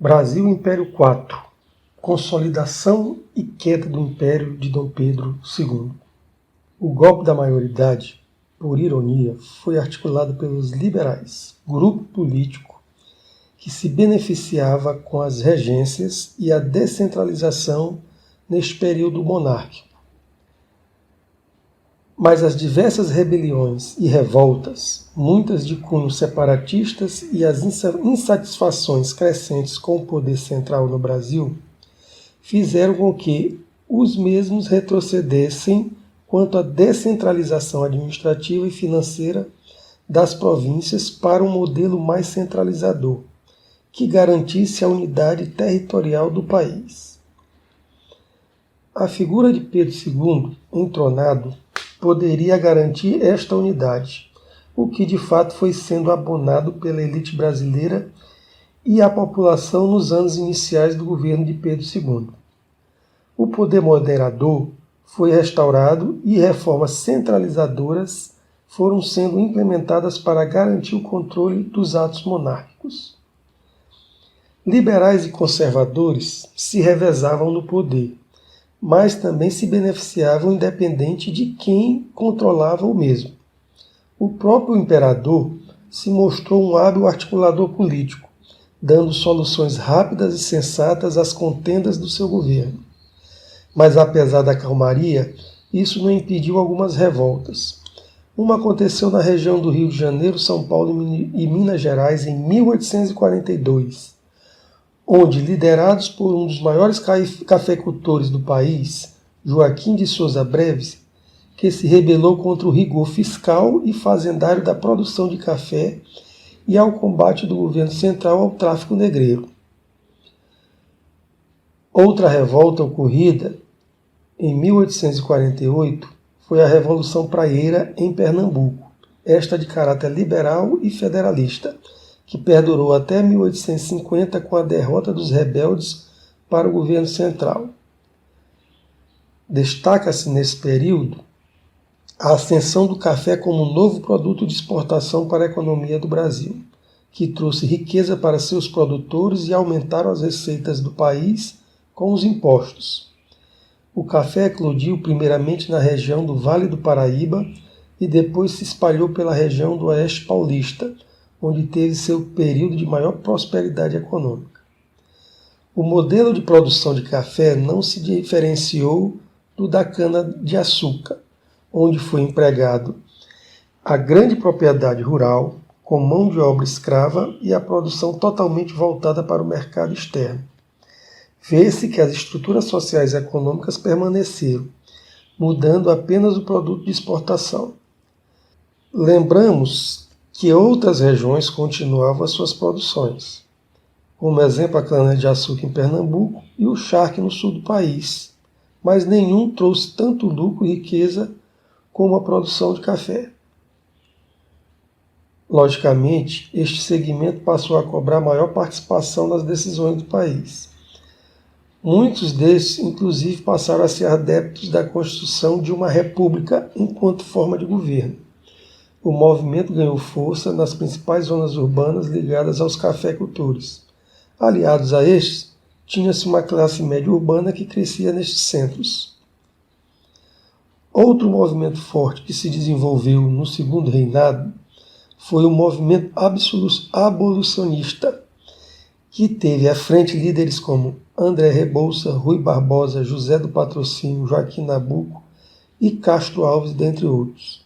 Brasil Império IV. Consolidação e queda do Império de Dom Pedro II. O golpe da maioridade, por ironia, foi articulado pelos liberais, grupo político que se beneficiava com as regências e a descentralização neste período monárquico. Mas as diversas rebeliões e revoltas, muitas de cunho separatistas e as insatisfações crescentes com o poder central no Brasil, fizeram com que os mesmos retrocedessem quanto à descentralização administrativa e financeira das províncias para um modelo mais centralizador, que garantisse a unidade territorial do país. A figura de Pedro II, entronado, poderia garantir esta unidade, o que de fato foi sendo abonado pela elite brasileira e a população nos anos iniciais do governo de Pedro II. O poder moderador foi restaurado e reformas centralizadoras foram sendo implementadas para garantir o controle dos atos monárquicos. Liberais e conservadores se revezavam no poder, mas também se beneficiavam independente de quem controlava o mesmo. O próprio imperador se mostrou um hábil articulador político, dando soluções rápidas e sensatas às contendas do seu governo. Mas apesar da calmaria, isso não impediu algumas revoltas. Uma aconteceu na região do Rio de Janeiro, São Paulo e Minas Gerais em 1842, onde, liderados por um dos maiores cafeicultores do país, Joaquim de Souza Breves, que se rebelou contra o rigor fiscal e fazendário da produção de café e ao combate do governo central ao tráfico negreiro. Outra revolta ocorrida em 1848 foi a Revolução Praieira em Pernambuco, esta de caráter liberal e federalista, que perdurou até 1850 com a derrota dos rebeldes para o governo central. Destaca-se nesse período a ascensão do café como um novo produto de exportação para a economia do Brasil, que trouxe riqueza para seus produtores e aumentaram as receitas do país com os impostos. O café eclodiu primeiramente na região do Vale do Paraíba e depois se espalhou pela região do Oeste Paulista, onde teve seu período de maior prosperidade econômica. O modelo de produção de café não se diferenciou do da cana-de-açúcar, onde foi empregado a grande propriedade rural, com mão de obra escrava e a produção totalmente voltada para o mercado externo. Vê-se que as estruturas sociais e econômicas permaneceram, mudando apenas o produto de exportação. Lembramos que outras regiões continuavam as suas produções, como exemplo a cana-de-açúcar em Pernambuco e o charque no sul do país, mas nenhum trouxe tanto lucro e riqueza como a produção de café. Logicamente, este segmento passou a cobrar maior participação nas decisões do país. Muitos desses, inclusive, passaram a ser adeptos da construção de uma república enquanto forma de governo. O movimento ganhou força nas principais zonas urbanas ligadas aos cafeicultores. Aliados a estes, tinha-se uma classe média urbana que crescia nestes centros. Outro movimento forte que se desenvolveu no segundo reinado foi o movimento abolicionista, que teve à frente líderes como André Rebouça, Rui Barbosa, José do Patrocínio, Joaquim Nabuco e Castro Alves, dentre outros.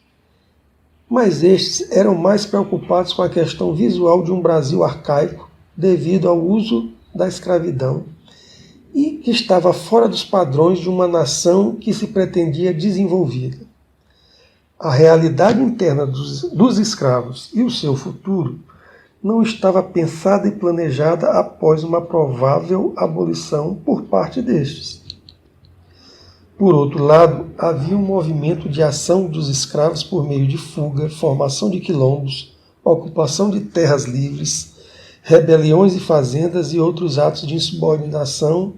Mas estes eram mais preocupados com a questão visual de um Brasil arcaico devido ao uso da escravidão e que estava fora dos padrões de uma nação que se pretendia desenvolvida. A realidade interna dos escravos e o seu futuro não estava pensada e planejada após uma provável abolição por parte destes. Por outro lado, havia um movimento de ação dos escravos por meio de fuga, formação de quilombos, ocupação de terras livres, rebeliões e fazendas e outros atos de insubordinação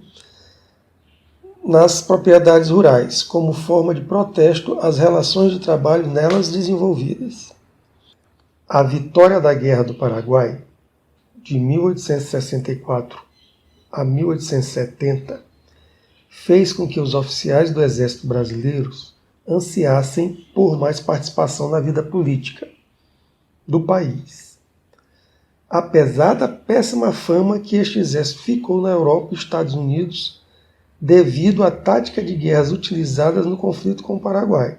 nas propriedades rurais, como forma de protesto às relações de trabalho nelas desenvolvidas. A vitória da Guerra do Paraguai, de 1864, a 1870, fez com que os oficiais do Exército brasileiros ansiassem por mais participação na vida política do país. Apesar da péssima fama que este exército ficou na Europa e Estados Unidos devido à tática de guerras utilizadas no conflito com o Paraguai,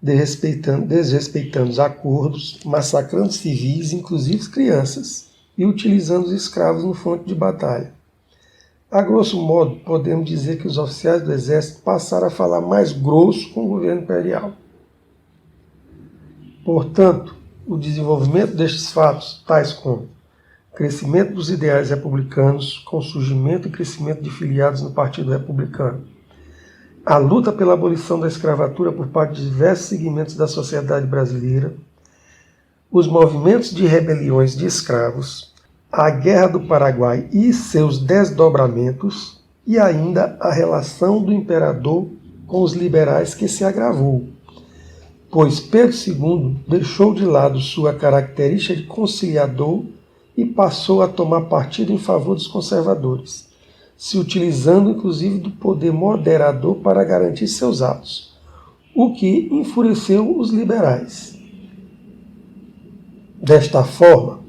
desrespeitando os acordos, massacrando civis, inclusive crianças, e utilizando os escravos no fronte de batalha. A grosso modo, podemos dizer que os oficiais do Exército passaram a falar mais grosso com o governo imperial. Portanto, o desenvolvimento destes fatos, tais como o crescimento dos ideais republicanos, com o surgimento e crescimento de filiados no Partido Republicano, a luta pela abolição da escravatura por parte de diversos segmentos da sociedade brasileira, os movimentos de rebeliões de escravos, a Guerra do Paraguai e seus desdobramentos, e ainda a relação do imperador com os liberais que se agravou, pois Pedro II deixou de lado sua característica de conciliador e passou a tomar partido em favor dos conservadores, se utilizando inclusive do poder moderador para garantir seus atos, o que enfureceu os liberais. Desta forma,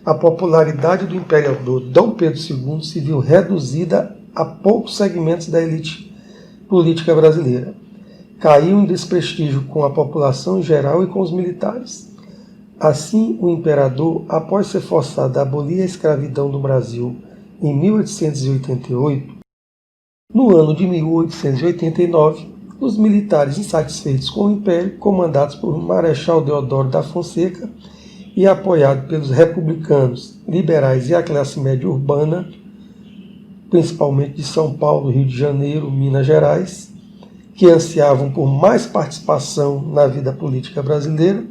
a popularidade do imperador Dom Pedro II se viu reduzida a poucos segmentos da elite política brasileira. Caiu em desprestígio com a população em geral e com os militares. Assim, o imperador, após ser forçado a abolir a escravidão do Brasil em 1888, no ano de 1889, os militares insatisfeitos com o Império, comandados por Marechal Deodoro da Fonseca e apoiado pelos republicanos, liberais e a classe média urbana, principalmente de São Paulo, Rio de Janeiro, Minas Gerais, que ansiavam por mais participação na vida política brasileira,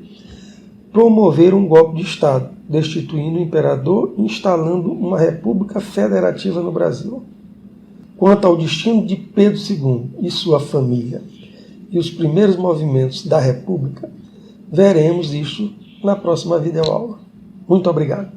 promoveram um golpe de Estado, destituindo o imperador e instalando uma república federativa no Brasil. Quanto ao destino de Pedro II e sua família e os primeiros movimentos da república, veremos isso na próxima videoaula. Muito obrigado.